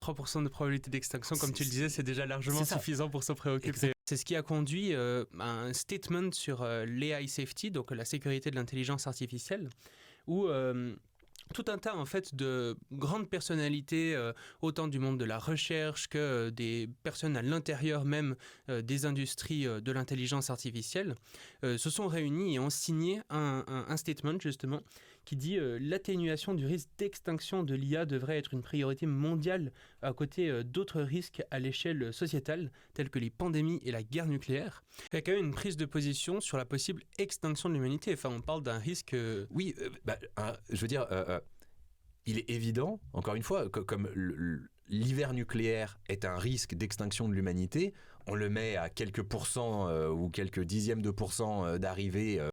3% de probabilité d'extinction, comme tu le disais, c'est déjà largement suffisant pour se préoccuper. Exactement. C'est ce qui a conduit à un statement sur l'AI safety, donc la sécurité de l'intelligence artificielle, où tout un tas en fait de grandes personnalités, autant du monde de la recherche que des personnes à l'intérieur même des industries de l'intelligence artificielle, se sont réunis et ont signé un statement justement qui dit l'atténuation du risque d'extinction de l'IA devrait être une priorité mondiale à côté d'autres risques à l'échelle sociétale tels que les pandémies et la guerre nucléaire. Il y a quand même une prise de position sur la possible extinction de l'humanité. Enfin, on parle d'un risque... Oui, je veux dire... il est évident, encore une fois, comme l'hiver nucléaire est un risque d'extinction de l'humanité, on le met à quelques pourcents ou quelques dixièmes de pourcents d'arrivée.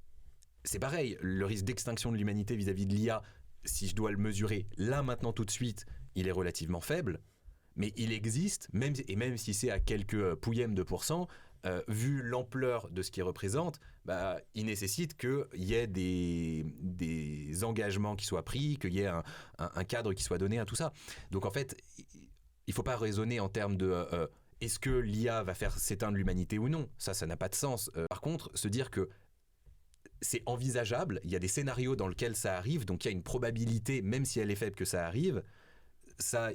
C'est pareil, le risque d'extinction de l'humanité vis-à-vis de l'IA, si je dois le mesurer là, maintenant, tout de suite, il est relativement faible. Mais il existe, même si c'est à quelques pouillèmes de pourcents, vu l'ampleur de ce qu'il représente, il nécessite qu'il y ait des engagements qui soient pris, qu'il y ait un cadre qui soit donné à tout ça. Donc en fait, il ne faut pas raisonner en termes de est-ce que l'IA va faire s'éteindre l'humanité ou non ? Ça n'a pas de sens. Par contre, se dire que c'est envisageable, il y a des scénarios dans lesquels ça arrive, donc il y a une probabilité, même si elle est faible, que ça arrive, ça...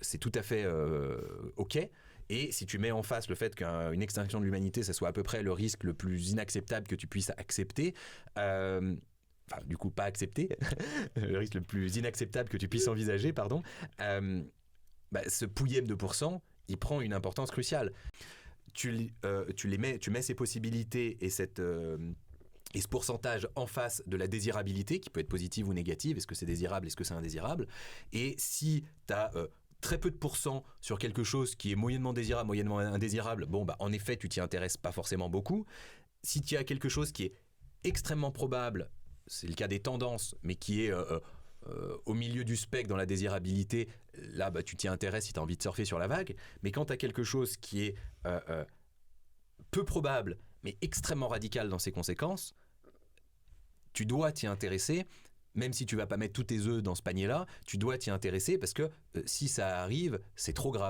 c'est tout à fait OK. Et si tu mets en face le fait qu'une extinction de l'humanité, ça soit à peu près le risque le plus inacceptable que tu puisses accepter, du coup pas accepter, le risque le plus inacceptable que tu puisses envisager, pardon, ce pouillème de pourcents, il prend une importance cruciale. Tu mets ces possibilités et ce pourcentage en face de la désirabilité, qui peut être positive ou négative, est-ce que c'est désirable, est-ce que c'est indésirable, et si tu as très peu de pourcents sur quelque chose qui est moyennement désirable, moyennement indésirable, en effet, tu t'y intéresses pas forcément beaucoup. Si tu as quelque chose qui est extrêmement probable, c'est le cas des tendances, mais qui est au milieu du spectre dans la désirabilité, là, tu t'y intéresses si tu as envie de surfer sur la vague. Mais quand tu as quelque chose qui est peu probable, mais extrêmement radical dans ses conséquences, tu dois t'y intéresser. Même si tu vas pas mettre tous tes œufs dans ce panier-là, tu dois t'y intéresser parce que si ça arrive, c'est trop grave.